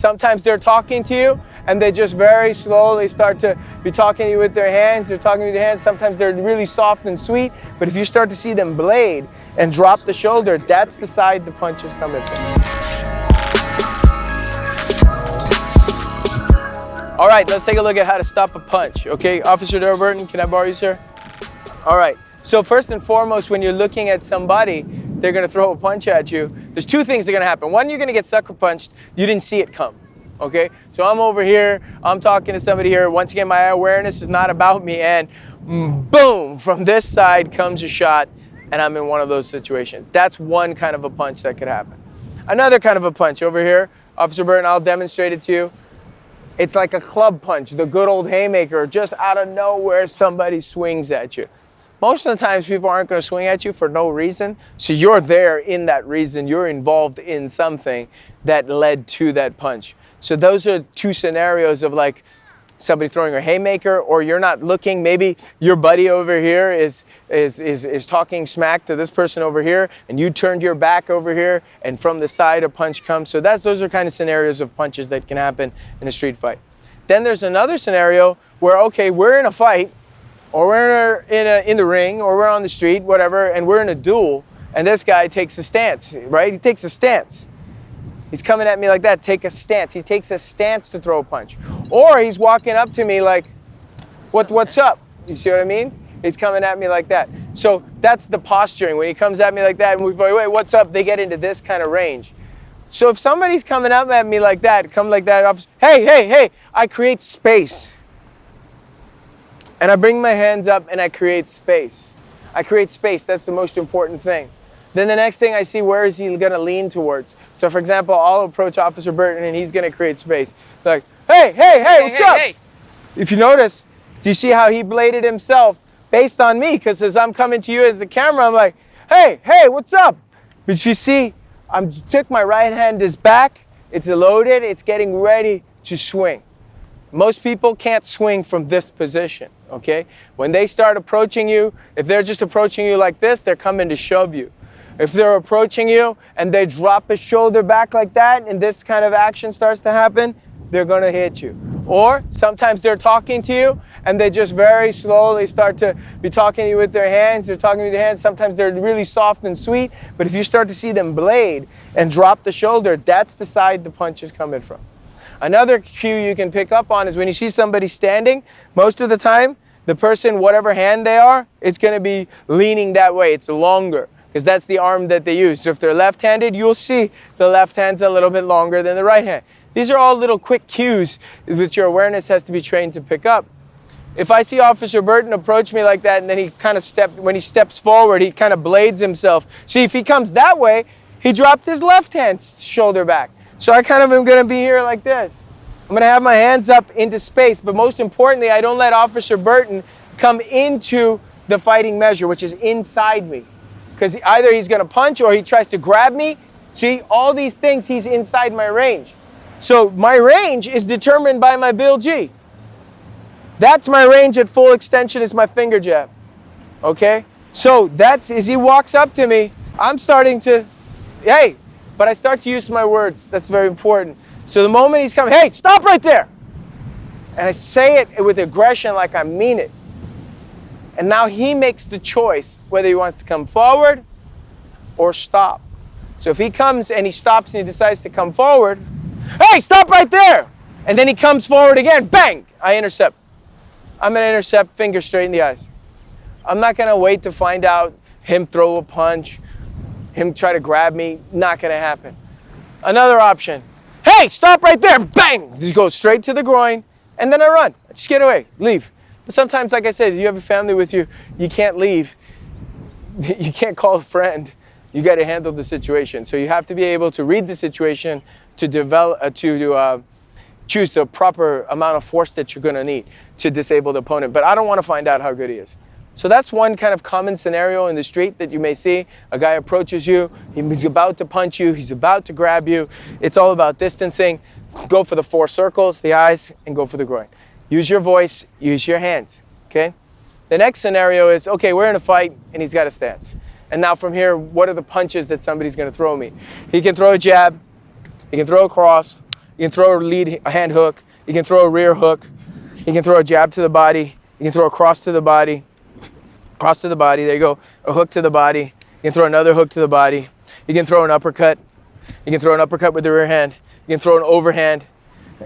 Sometimes they're talking to you and they just very slowly start to be talking to you with their hands. They're talking with their hands. Sometimes they're really soft and sweet, but if you start to see them blade and drop the shoulder, that's the side the punch is coming from. All right, let's take a look at how to stop a punch. Okay, Officer Burton, can I borrow you, sir? All right, so first and foremost, when you're looking at somebody, they're gonna throw a punch at you. There's two things that are gonna happen. One, you're gonna get sucker punched. You didn't see it come, okay? So I'm over here, I'm talking to somebody here. Once again, my awareness is not about me, and boom, from this side comes a shot, and I'm in one of those situations. That's one kind of a punch that could happen. Another kind of a punch over here, Officer Burton, I'll demonstrate it to you. It's like a club punch, the good old haymaker. Just out of nowhere, somebody swings at you. Most of the times, people aren't going to swing at you for no reason. So you're there in that reason. You're involved in something that led to that punch. So those are two scenarios of like somebody throwing a haymaker, or you're not looking. Maybe your buddy over here is talking smack to this person over here, and you turned your back over here, and from the side a punch comes. So those are kind of scenarios of punches that can happen in a street fight. Then there's another scenario where, okay, we're in a fight, or we're in the ring, or we're on the street, whatever, and we're in a duel, and this guy takes a stance, right? He takes a stance. He's coming at me like that, take a stance. He takes a stance to throw a punch. Or he's walking up to me like, what's up? You see what I mean? He's coming at me like that. So that's the posturing. When he comes at me like that, and we go, wait, what's up? They get into this kind of range. So if somebody's coming up at me like that, come like that, hey, I create space. And I bring my hands up and I create space. I create space, that's the most important thing. Then the next thing I see, where is he gonna lean towards? So for example, I'll approach Officer Burton and he's gonna create space. Like, hey, what's up? Hey. If you notice, do you see how he bladed himself based on me? Because as I'm coming to you as the camera, I'm like, hey, what's up? But you see, I took my right hand is back, it's loaded, it's getting ready to swing. Most people can't swing from this position, okay? When they start approaching you, if they're just approaching you like this, they're coming to shove you. If they're approaching you and they drop a shoulder back like that and this kind of action starts to happen, they're gonna hit you. Or sometimes they're talking to you and they just very slowly start to be talking to you with their hands. They're talking with their hands. Sometimes they're really soft and sweet, but if you start to see them blade and drop the shoulder, that's the side the punch is coming from. Another cue you can pick up on is when you see somebody standing, most of the time, the person, whatever hand they are, it's gonna be leaning that way. It's longer, because that's the arm that they use. So if they're left-handed, you'll see the left hand's a little bit longer than the right hand. These are all little quick cues which your awareness has to be trained to pick up. If I see Officer Burton approach me like that, and then he kind of when he steps forward, he kind of blades himself. See, if he comes that way, he dropped his left hand shoulder back. So I kind of am gonna be here like this. I'm gonna have my hands up into space, but most importantly, I don't let Officer Burton come into the fighting measure, which is inside me. Because either he's gonna punch or he tries to grab me. See, all these things, he's inside my range. So my range is determined by my Bill G. That's my range at full extension, is my finger jab, okay? So that's, as he walks up to me, I'm starting to, hey, but I start to use my words. That's very important. So the moment he's coming, hey, stop right there. And I say it with aggression like I mean it. And now he makes the choice whether he wants to come forward or stop. So if he comes and he stops and he decides to come forward, hey, stop right there. And then he comes forward again, bang, I intercept. I'm gonna intercept, finger straight in the eyes. I'm not gonna wait to find out him throw a punch, him try to grab me, not gonna happen. Another option, hey, stop right there, bang! Just go straight to the groin, and then I run. Just get away, leave. But sometimes, like I said, you have a family with you, you can't leave. You can't call a friend. You gotta handle the situation. So you have to be able to read the situation to develop, choose the proper amount of force that you're gonna need to disable the opponent. But I don't wanna find out how good he is. So that's one kind of common scenario in the street that you may see. A guy approaches you, he's about to punch you, he's about to grab you. It's all about distancing. Go for the 4 circles, the eyes, and go for the groin. Use your voice, use your hands, okay? The next scenario is, okay, we're in a fight and he's got a stance. And now from here, what are the punches that somebody's gonna throw me? He can throw a jab, he can throw a cross, You can throw a hand hook. You can throw a rear hook. You can throw a jab to the body. You can throw a cross to the body. Cross to the body. There you go. A hook to the body. You can throw another hook to the body. You can throw an uppercut. You can throw an uppercut with the rear hand. You can throw an overhand.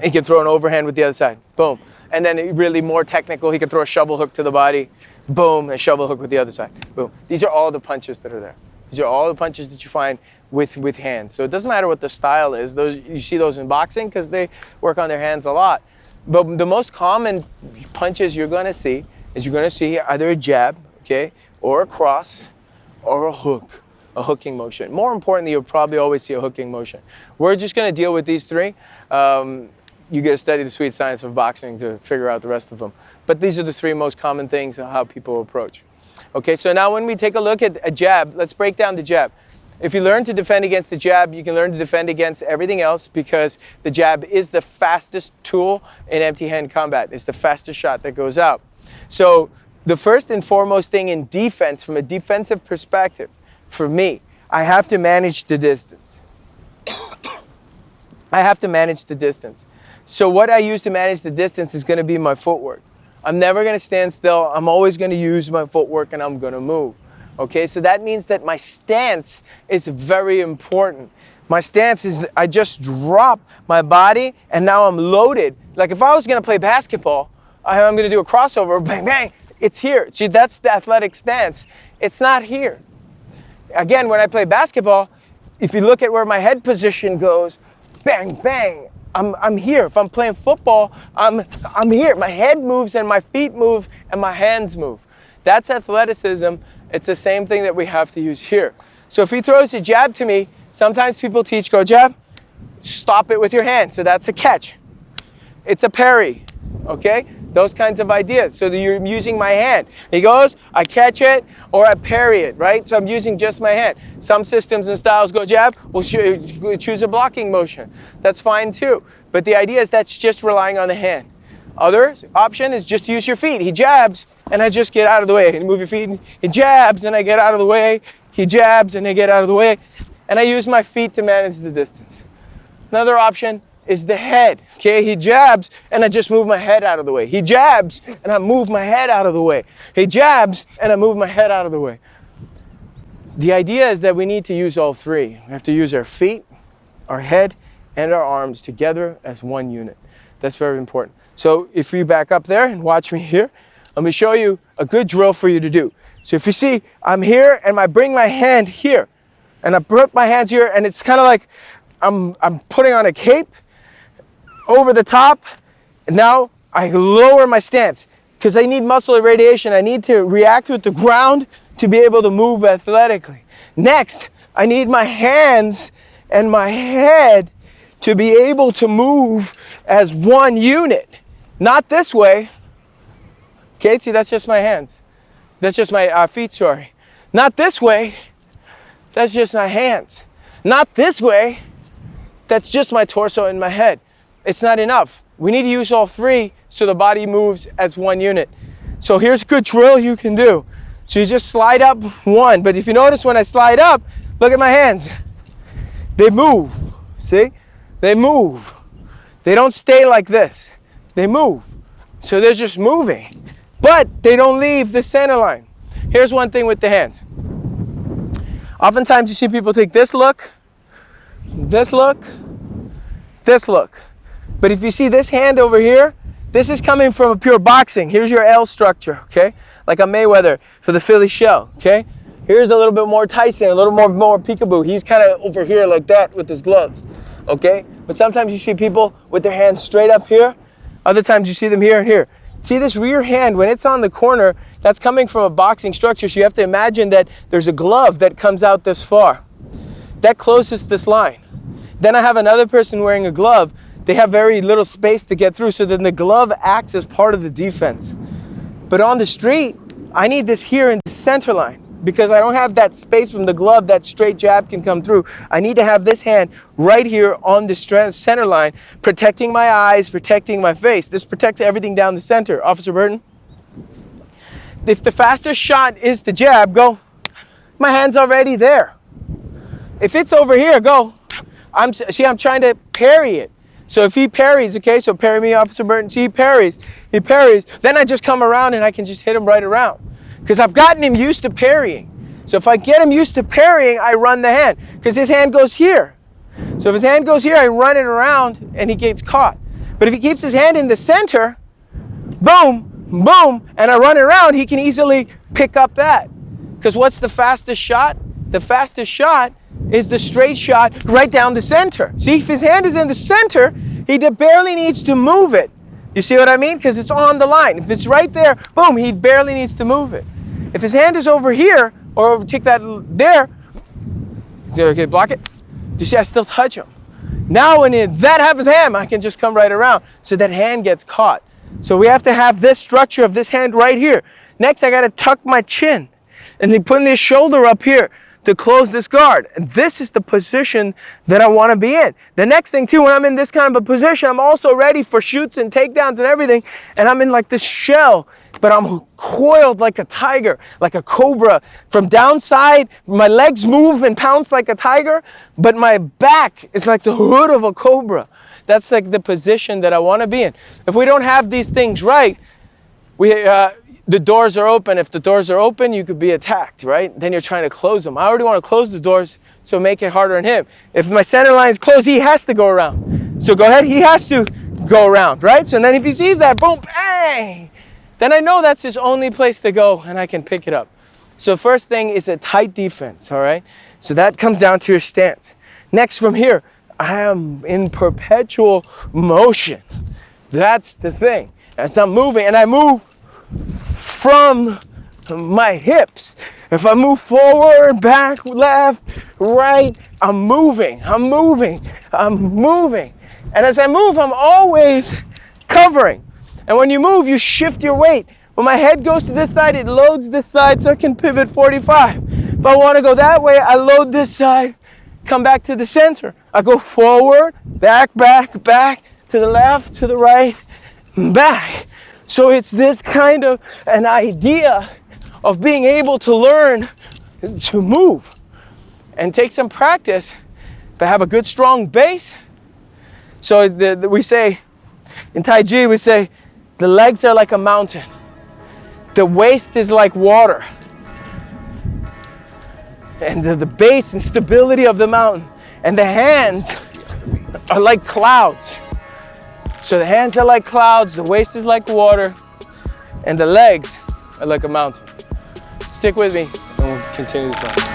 You can throw an overhand with the other side. Boom. And then really more technical, he can throw a shovel hook to the body. Boom, a shovel hook with the other side. Boom. These are all the punches that are there. These are all the punches that you find with hands. So it doesn't matter what the style is. Those, you see those in boxing because they work on their hands a lot. But the most common punches you're going to see is you're going to see either a jab, okay, or a cross, or a hook, a hooking motion. More importantly, you'll probably always see a hooking motion. We're just going to deal with these three. You got to study the sweet science of boxing to figure out the rest of them. But these are the three most common things of how people approach. Okay, so now when we take a look at a jab, let's break down the jab. If you learn to defend against the jab, you can learn to defend against everything else because the jab is the fastest tool in empty hand combat. It's the fastest shot that goes out. So the first and foremost thing in defense, from a defensive perspective, for me, I have to manage the distance. I have to manage the distance. So what I use to manage the distance is going to be my footwork. I'm never going to stand still. I'm always going to use my footwork and I'm going to move. Okay, so that means that my stance is very important. My stance is I just drop my body and now I'm loaded. Like if I was going to play basketball, I'm going to do a crossover, bang, bang, it's here. See, that's the athletic stance. It's not here. Again, when I play basketball, if you look at where my head position goes, bang, bang, I'm here. If I'm playing football, I'm here. My head moves and my feet move and my hands move. That's athleticism. It's the same thing that we have to use here. So if he throws a jab to me, sometimes people teach go jab, stop it with your hand. So that's a catch. It's a parry, okay? Those kinds of ideas. So that you're using my hand. He goes, I catch it or I parry it, right? So I'm using just my hand. Some systems and styles go jab, we'll choose a blocking motion. That's fine too. But the idea is that's just relying on the hand. Other option is just to use your feet. He jabs and I just get out of the way. You move your feet, he jabs and I get out of the way. He jabs and I get out of the way. And I use my feet to manage the distance. Another option is the head. Okay, he jabs and I just move my head out of the way. He jabs and I move my head out of the way. He jabs and I move my head out of the way. The idea is that we need to use all three. We have to use our feet, our head, and our arms together as one unit. That's very important. So if you back up there and watch me here, let me show you a good drill for you to do. So if you see, I'm here and I bring my hand here and I put my hands here and it's kind of like I'm putting on a cape over the top, and now I lower my stance because I need muscle irradiation. I need to react with the ground to be able to move athletically. Next, I need my hands and my head to be able to move as one unit. Not this way. Okay, see, that's just my hands. That's just my feet, sorry. Not this way. That's just my hands. Not this way. That's just my torso and my head. It's not enough. We need to use all three so the body moves as one unit. So here's a good drill you can do. So you just slide up one, but if you notice when I slide up, look at my hands. They move, see? They move. They don't stay like this. They move. So they're just moving, but they don't leave the center line. Here's one thing with the hands. Oftentimes you see people take this look, this look, this look. But if you see this hand over here, this is coming from a pure boxing. Here's your L structure, okay? Like a Mayweather for the Philly shell, okay? Here's a little bit more Tyson, a little more peekaboo. He's kind of over here like that with his gloves, okay? But sometimes you see people with their hands straight up here. Other times you see them here and here. See this rear hand, when it's on the corner, that's coming from a boxing structure. So you have to imagine that there's a glove that comes out this far. That closes this line. Then I have another person wearing a glove. They have very little space to get through, so then the glove acts as part of the defense. But on the street, I need this here in the center line because I don't have that space from the glove that straight jab can come through. I need to have this hand right here on the center line, protecting my eyes, protecting my face. This protects everything down the center. Officer Burton? If the fastest shot is the jab, go. My hand's already there. If it's over here, go. I'm trying to parry it. So if he parries, okay, so parry me, Officer Burton, see, he parries, then I just come around and I can just hit him right around. Because I've gotten him used to parrying. So if I get him used to parrying, I run the hand, because his hand goes here. So if his hand goes here, I run it around and he gets caught. But if he keeps his hand in the center, boom, boom, and I run it around, he can easily pick up that. Because what's the fastest shot? The fastest shot is the straight shot right down the center. See, if his hand is in the center, he barely needs to move it. You see what I mean? Because it's on the line. If it's right there, boom, he barely needs to move it. If his hand is over here, or take that there, okay, block it. You see, I still touch him. Now when that happens to him, I can just come right around, so that hand gets caught. So we have to have this structure of this hand right here. Next, I got to tuck my chin, and then put this shoulder up here to close this guard. And this is the position that I want to be in. The next thing too, when I'm in this kind of a position, I'm also ready for shoots and takedowns and everything. And I'm in like this shell, but I'm coiled like a tiger, like a cobra. From downside, my legs move and pounce like a tiger, but my back is like the hood of a cobra. That's like the position that I want to be in. If we don't have these things right, the doors are open. If the doors are open, you could be attacked, right? Then you're trying to close them. I already want to close the doors, so make it harder on him. If my center line is closed, he has to go around. So go ahead, he has to go around, right? So then if he sees that, boom, bang, then I know that's his only place to go, and I can pick it up. So first thing is a tight defense, all right? So that comes down to your stance. Next, from here, I am in perpetual motion. That's the thing. As I'm moving, and I move from my hips. If I move forward, back, left, right, I'm moving. And as I move, I'm always covering. And when you move, you shift your weight. When my head goes to this side, it loads this side so I can pivot 45. If I want to go that way, I load this side, come back to the center. I go forward, back, to the left, to the right, back. So it's this kind of an idea of being able to learn to move and take some practice, but have a good strong base. So we say, in Tai Chi, we say, the legs are like a mountain. The waist is like water. And the base and stability of the mountain. And the hands are like clouds. So the hands are like clouds, the waist is like water, and the legs are like a mountain. Stick with me, and we'll continue this on.